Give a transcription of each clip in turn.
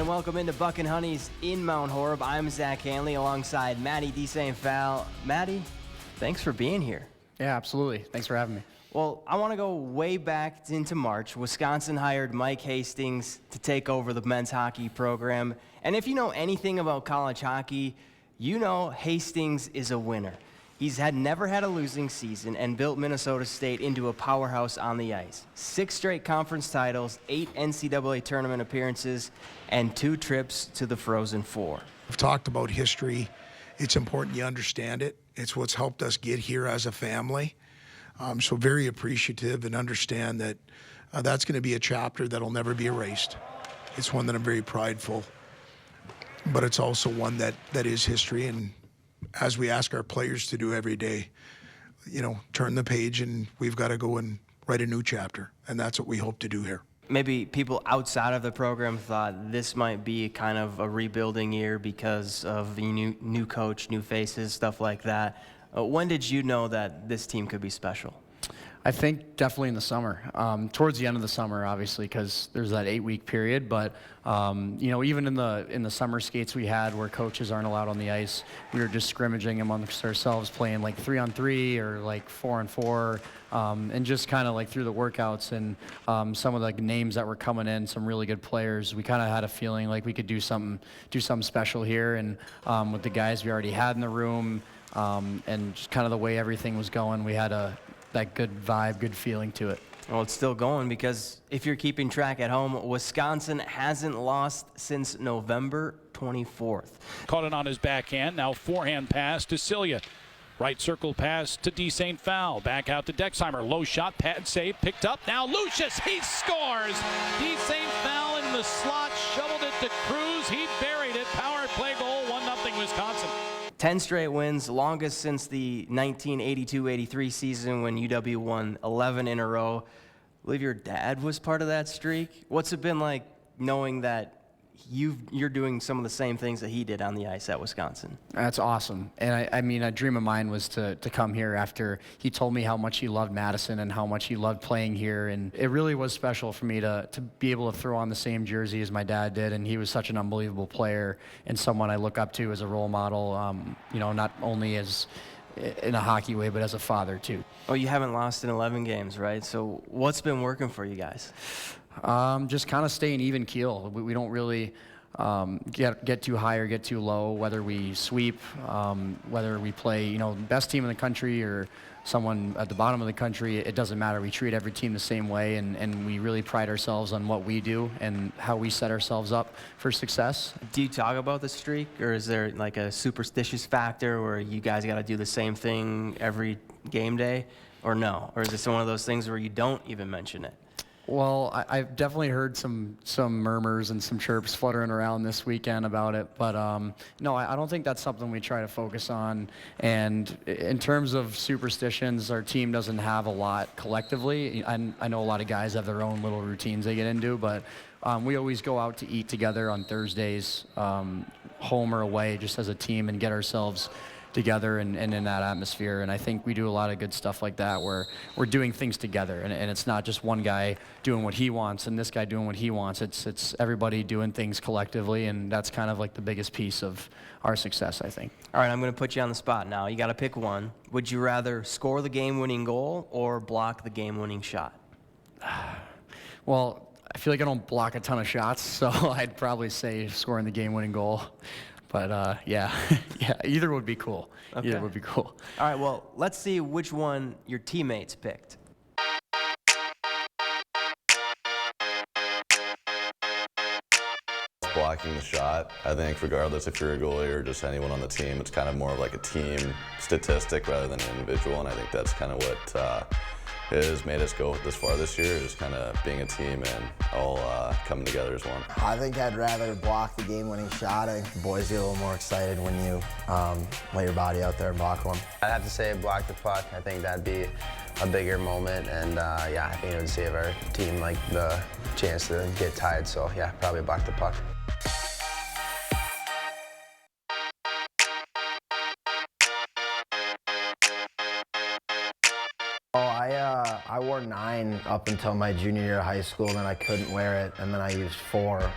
and welcome into Buck and Honey's in Mount Horeb. I'm Zach Hanley alongside Maddie DeSaint-Fal. Maddie, thanks for being here. Yeah, absolutely. Thanks for having me. Well, I want to go way back into March. Wisconsin hired Mike Hastings to take over the men's hockey program. And if you know anything about college hockey, you know Hastings is a winner. He's never had a losing season and built Minnesota State into a powerhouse on the ice. 6 straight conference titles, 8 NCAA tournament appearances, and 2 trips to the Frozen Four. We've talked about history. It's important you understand it. It's what's helped us get here as a family. So very appreciative and understand that that's going to be a chapter that'll never be erased. It's one that I'm very prideful, but it's also one that is history. And as we ask our players to do every day, turn the page and we've got to go and write a new chapter. And that's what we hope to do here. Maybe people outside of the program thought this might be kind of a rebuilding year because of the new coach, new faces, stuff like that. When did you know that this team could be special? I think definitely in the summer, towards the end of the summer, obviously, because there's that 8-week period. But even in the summer skates we had, where coaches aren't allowed on the ice, we were just scrimmaging amongst ourselves, playing like 3-on-3 or like 4-on-4, and just kind of like through the workouts and some of the names that were coming in, some really good players. We kind of had a feeling like we could do something special here, and with the guys we already had in the room, and just kind of the way everything was going, we had that good vibe, good feeling to it. Well, it's still going because if you're keeping track at home, Wisconsin hasn't lost since November 24th. Caught it on his backhand. Now forehand pass to Cilia. Right circle pass to DeSaint-Fal. Back out to Dexheimer. Low shot, pad save, picked up. Now Lucius, he scores! DeSaint-Fal in the slot, shoveled it to Cruz. He buried it. Power play goal, 1-0 Wisconsin. 10 straight wins, longest since the 1982-83 season when UW won 11 in a row. I believe your dad was part of that streak. What's it been like knowing that you're doing some of the same things that he did on the ice at Wisconsin? That's awesome. And I mean, a dream of mine was to come here after he told me how much he loved Madison and how much he loved playing here. And it really was special for me to be able to throw on the same jersey as my dad did. And he was such an unbelievable player and someone I look up to as a role model, not only as in a hockey way, but as a father too. Oh, you haven't lost in 11 games, right? So what's been working for you guys? Just kind of staying even keel. We don't really get too high or get too low, whether we sweep, whether we play, best team in the country or someone at the bottom of the country. It doesn't matter. We treat every team the same way, and we really pride ourselves on what we do and how we set ourselves up for success. Do you talk about the streak, or is there like a superstitious factor where you guys got to do the same thing every game day, or no? Or is it one of those things where you don't even mention it? Well, I've definitely heard some murmurs and some chirps fluttering around this weekend about it, but no, I don't think that's something we try to focus on. And in terms of superstitions, our team doesn't have a lot collectively. I know a lot of guys have their own little routines they get into, but we always go out to eat together on Thursdays, home or away, just as a team, and get ourselves together and in that atmosphere. And I think we do a lot of good stuff like that where we're doing things together, and it's not just one guy doing what he wants and this guy doing what he wants. It's everybody doing things collectively, and that's kind of like the biggest piece of our success, I think. All right, I'm going to put you on the spot now. You got to pick one. Would you rather score the game-winning goal or block the game-winning shot? Well, I feel like I don't block a ton of shots, so I'd probably say scoring the game-winning goal. But yeah, either would be cool. Okay. Either would be cool. All right, well, let's see which one your teammates picked. Blocking the shot, I think regardless if you're a goalie or just anyone on the team, it's kind of more of like a team statistic rather than an individual, and I think that's kind of what has made us go this far this year, is kind of being a team and all coming together as one. I think I'd rather block the game-winning shot. I think the boys get a little more excited when you lay your body out there and block one. I'd have to say block the puck. I think that'd be a bigger moment, and yeah, I think it would save our team like the chance to get tied. So yeah, probably block the puck. I wore 9 up until my junior year of high school, then I couldn't wear it, and then I used 4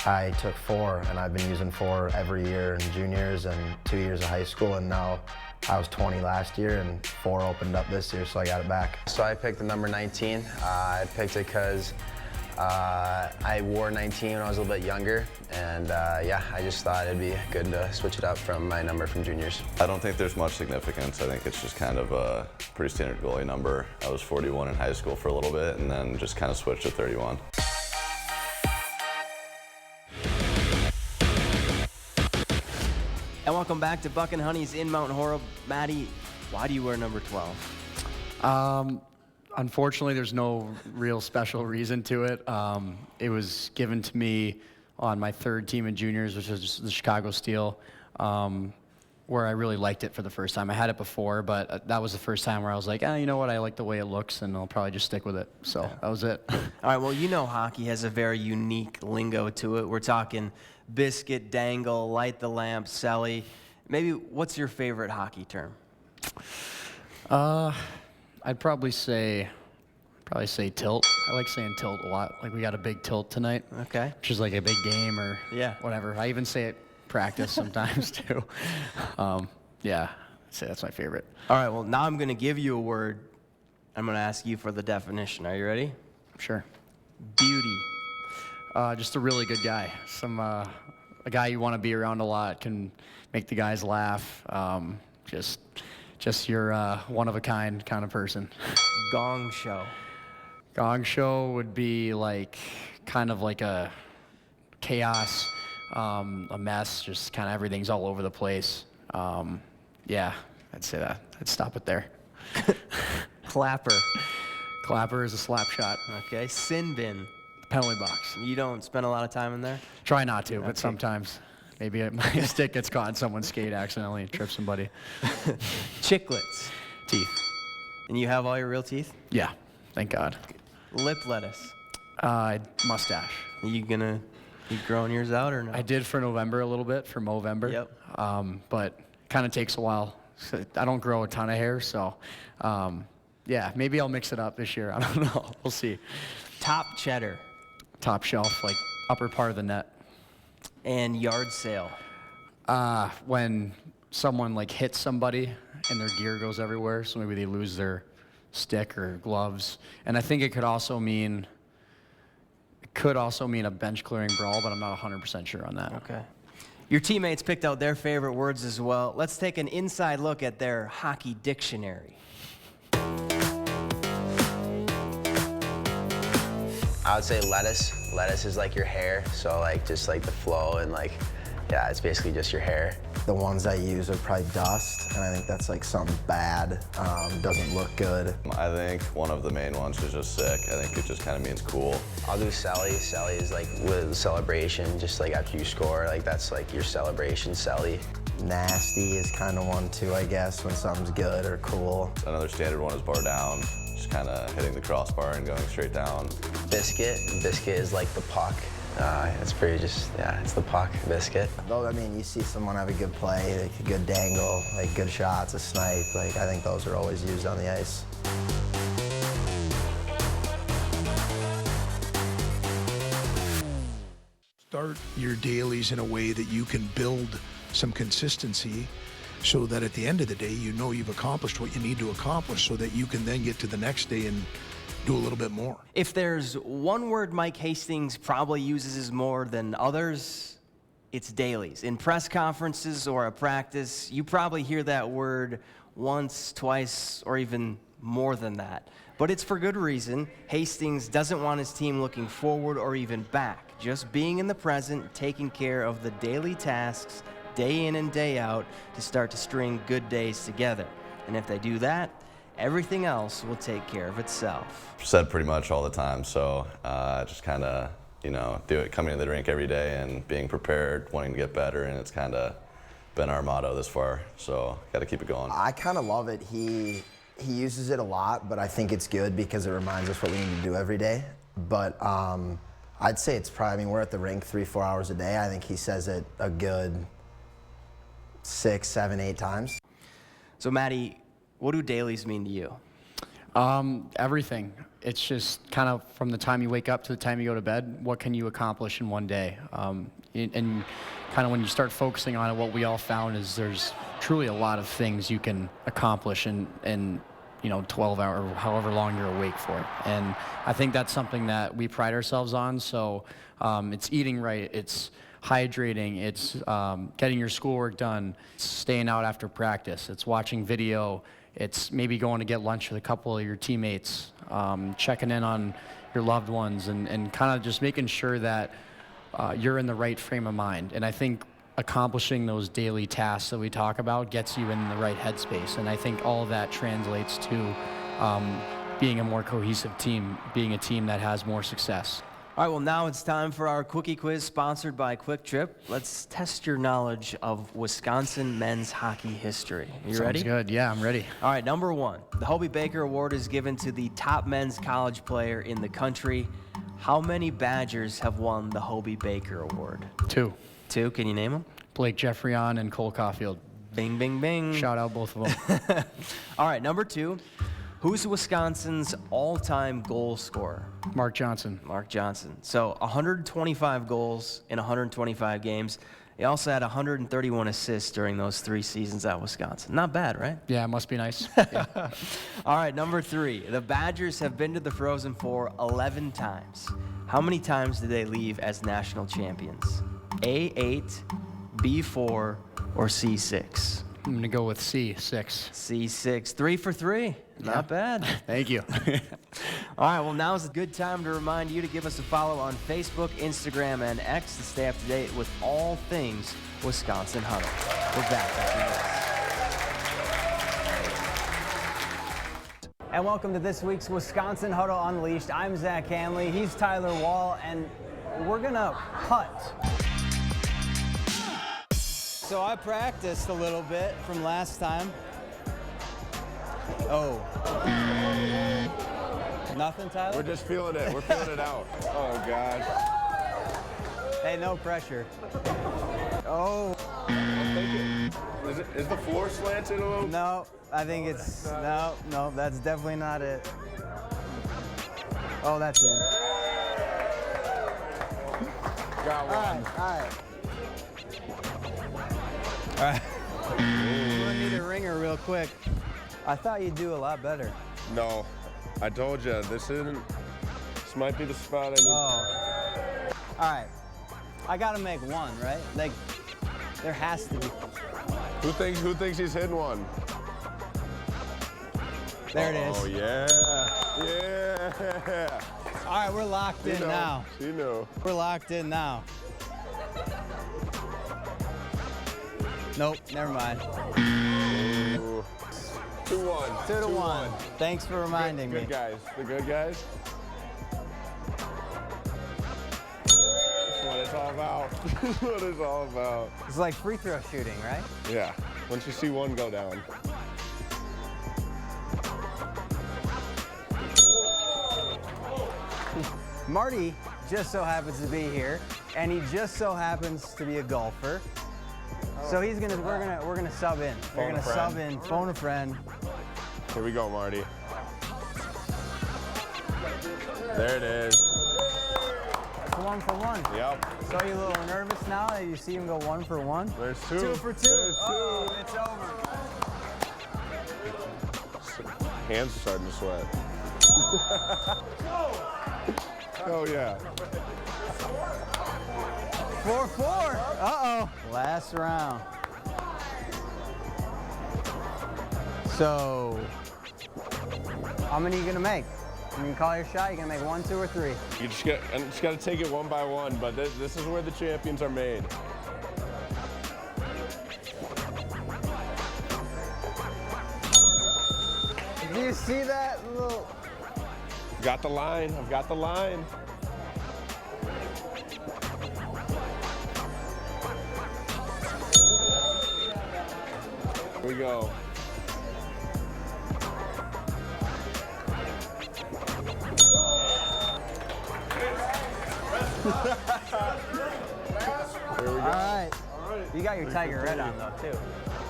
I took 4, and I've been using 4 every year in juniors and 2 years of high school, and now I was 20 last year, and 4 opened up this year, so I got it back. So I picked the number 19. I picked it because I wore 19 when I was a little bit younger, and yeah, I just thought it'd be good to switch it up from my number from juniors. I don't think there's much significance. I think it's just kind of a pretty standard goalie number. I was 41 in high school for a little bit, and then just kind of switched to 31. And welcome back to Buck and Honey's in Mount Horeb. Maddie, why do you wear number 12? Unfortunately, there's no real special reason to it. It was given to me on my 3rd team in juniors, which was the Chicago Steel, where I really liked it for the first time. I had it before, but that was the first time where I was like, you know what, I like the way it looks, and I'll probably just stick with it. So that was it. All right, well, you know hockey has a very unique lingo to it. We're talking biscuit, dangle, light the lamp, celly. Maybe what's your favorite hockey term? I'd probably say tilt. I like saying tilt a lot. Like, we got a big tilt tonight. Okay. Which is like a big game or Yeah. whatever. I even say it practice sometimes too. Yeah, I'd say that's my favorite. All right, well, now I'm going to give you a word. I'm going to ask you for the definition. Are you ready? Sure. Beauty. Just a really good guy. A guy you want to be around a lot, can make the guys laugh. Just your one-of-a-kind kind of person. Gong show. Gong show would be like kind of like a chaos, a mess, just kind of everything's all over the place. Yeah, I'd say that. I'd stop it there. Clapper. Clapper is a slap shot. Okay. Sin bin. Penalty box. You don't spend a lot of time in there? Try not to, but Okay. sometimes. Maybe my stick gets caught in someone's skate accidentally and trips somebody. Chiclets. Teeth. And you have all your real teeth? Yeah, thank God. Lip lettuce. Mustache. You growing yours out or no? I did for November a little bit, for Movember. Yep. But kind of takes a while. So I don't grow a ton of hair, so yeah, maybe I'll mix it up this year. I don't know. We'll see. Top cheddar. Top shelf, like upper part of the net. And yard sale. When someone like hits somebody and their gear goes everywhere, so maybe they lose their stick or gloves. And I think it could also mean a bench clearing brawl, but I'm not 100% sure on that. Okay. Your teammates picked out their favorite words as well. Let's take an inside look at their hockey dictionary. I would say lettuce. Lettuce is like your hair, so like just like the flow and like, yeah, it's basically just your hair. The ones I use are probably dust, and I think that's like something bad, doesn't look good. I think one of the main ones is just sick. I think it just kind of means cool. I'll do celly. Celly is like with celebration, just like after you score, like that's like your celebration, celly. Nasty is kind of one too, I guess, when something's good or cool. Another standard one is bar down, just kind of hitting the crossbar and going straight down. Biscuit. Biscuit is like the puck. It's pretty just, yeah, it's the puck, biscuit. Though, I mean, you see someone have a good play, like a good dangle, like good shots, a snipe, like I think those are always used on the ice. Start your dailies in a way that you can build some consistency so that at the end of the day, you know you've accomplished what you need to accomplish so that you can then get to the next day and do a little bit more. If there's one word Mike Hastings probably uses more than others, it's dailies. In press conferences or a practice, you probably hear that word once, twice, or even more than that. But it's for good reason. Hastings doesn't want his team looking forward or even back, just being in the present, taking care of the daily tasks day in and day out to start to string good days together. And if they do that, everything else will take care of itself. Said pretty much all the time, so just kind of, do it, coming to the rink every day and being prepared, wanting to get better, and it's kind of been our motto this far, so got to keep it going. I kind of love it. He uses it a lot, but I think it's good because it reminds us what we need to do every day. But I'd say it's probably, we're at the rink 3-4 hours a day. I think he says it a good 6, 7, 8 times. So Maddie, what do dailies mean to you? Everything. It's just kind of from the time you wake up to the time you go to bed, what can you accomplish in one day? And kind of when you start focusing on it, what we all found is there's truly a lot of things you can accomplish in 12 hours or however long you're awake for. And I think that's something that we pride ourselves on. So it's eating right, it's hydrating, it's getting your schoolwork done, it's staying out after practice, it's watching video, it's maybe going to get lunch with a couple of your teammates, checking in on your loved ones, and kind of just making sure that you're in the right frame of mind. And I think accomplishing those daily tasks that we talk about gets you in the right headspace. And I think all of that translates to being a more cohesive team, being a team that has more success. All right, well, now it's time for our Quickie Quiz sponsored by Quick Trip. Let's test your knowledge of Wisconsin men's hockey history. You ready? Sounds good. Yeah, I'm ready. All right, number one. The Hobie Baker Award is given to the top men's college player in the country. How many Badgers have won the Hobie Baker Award? 2. 2, can you name them? Blake Jeffreyon and Cole Caulfield. Bing, bing, bing. Shout out both of them. All right, number 2. Who's Wisconsin's all-time goal scorer? Mark Johnson. Mark Johnson. So 125 goals in 125 games. He also had 131 assists during those 3 seasons at Wisconsin. Not bad, right? Yeah, it must be nice. Yeah. All right, number 3. The Badgers have been to the Frozen Four 11 times. How many times did they leave as national champions? A8, B4, or C6? I'm going to go with C6. C6. 3 for 3. Not bad. Thank you. All right, well, now's a good time to remind you to give us a follow on Facebook, Instagram, and X to stay up to date with all things Wisconsin Huddle. We're back after this. And welcome to this week's Wisconsin Huddle Unleashed. I'm Zach Hanley. He's Tyler Wall, and we're going to putt. So I practiced a little bit from last time. Oh. Nothing, Tyler? We're just feeling it. We're feeling it out. Oh, gosh. Hey, no pressure. Oh. Is the floor slanted a little? No, I think it's, no, that's definitely not it. Oh, that's it. Got one. All right. I'm gonna need a ringer real quick. I thought you'd do a lot better. No, I told you, this might be the spot I need. Oh. All right. I gotta make one, right? Like, there has to be. Who thinks he's hitting one? There it is. Oh, yeah. Yeah. All right, we're locked in now. You know. We're locked in now. Nope, never mind. Ooh. 2-1. 2-1. Thanks for reminding me. Good guys. The good guys. That's what it's all about. That's what it's all about. It's like free throw shooting, right? Yeah. Once you see one go down. Marty just so happens to be here, and he just so happens to be a golfer. So we're gonna sub in. We're gonna sub in, phone a friend. Here we go, Marty. There it is. It's 1 for 1. Yep. So you a little nervous now that you see him go 1 for 1? There's 2. 2 for 2. There's 2. Oh, it's over. Hands are starting to sweat. Oh, yeah. 4-4. Uh-oh. Last round. So, how many are you going to make? You can call your shot. You're going to make 1, 2, or 3. You just got to take it one by one, but this is where the champions are made. Do you see that little... Got the line. I've got the line. Here we go. Here we go. All right. You got your Tiger Red on, though, too.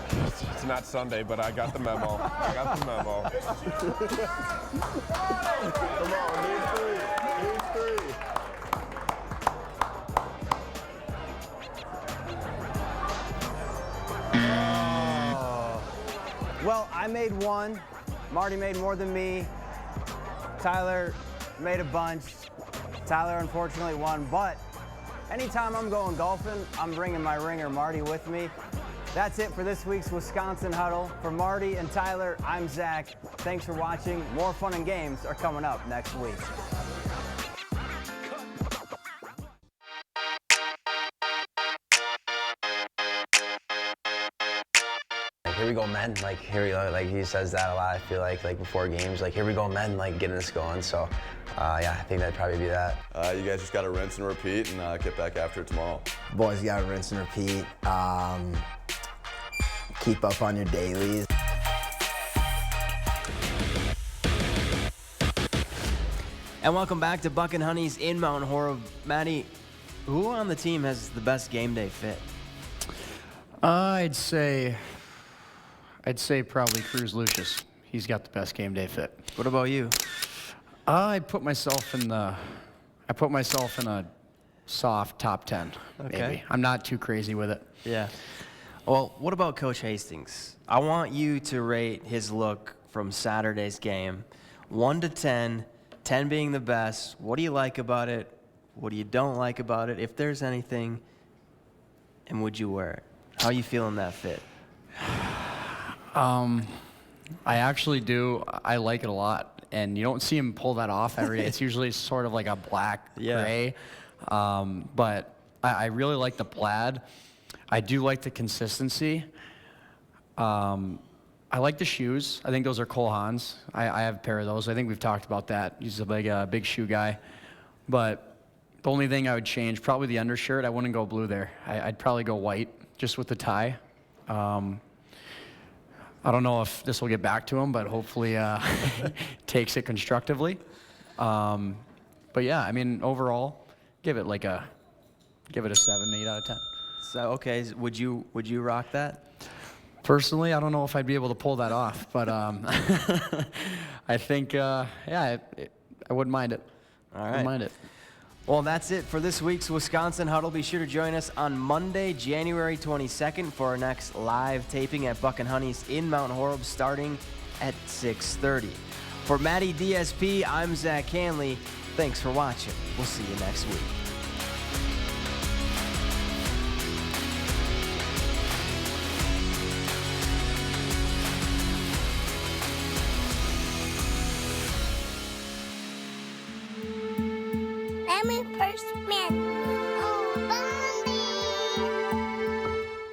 It's not Sunday, but I got the memo. I got the memo. Come on, needs three. Well, I made one. Marty made more than me. Tyler made a bunch. Tyler unfortunately won, but anytime I'm going golfing, I'm bringing my ringer Marty with me. That's it for this week's Wisconsin Huddle. For Marty and Tyler, I'm Zach. Thanks for watching. More fun and games are coming up next week. Here we go, men. Like, here we go. Like, he says that a lot, I feel like before games. Like, here we go, men, like, getting this going. So, yeah, I think that'd probably be that. You guys just got to rinse and repeat and get back after it tomorrow. Boys got to rinse and repeat. Keep up on your dailies. And welcome back to Buck and Honey's in Mount Horeb. Maddie, who on the team has the best game day fit? I'd say probably Cruz Lucius. He's got the best game day fit. What about you? I put myself in a soft top 10, Okay. maybe. I'm not too crazy with it. Yeah. Well, what about Coach Hastings? I want you to rate his look from Saturday's game, 1 to 10, 10 being the best. What do you like about it? What do you don't like about it? If there's anything, and would you wear it? How you feeling that fit? I actually do. I like it a lot, and you don't see him pull that off every day. It's usually sort of like a black gray, but I really like the plaid. I do like the consistency. I like the shoes. I think those are Cole Haan's. I have a pair of those. I think we've talked about that. He's a big shoe guy. But the only thing I would change, probably the undershirt. I wouldn't go blue there. I'd probably go white, just with the tie. I don't know if this will get back to him, but hopefully takes it constructively. But yeah, I mean, overall, give it a 7, 8 out of 10. So, okay, would you rock that? Personally, I don't know if I'd be able to pull that off, but I think, I wouldn't mind it. All right. Wouldn't mind it. Well, that's it for this week's Wisconsin Huddle. Be sure to join us on Monday, January 22nd for our next live taping at Buck and Honey's in Mount Horeb starting at 6:30. For Maddie DSP, I'm Zach Hanley. Thanks for watching. We'll see you next week. I'm a first man. Oh, bye.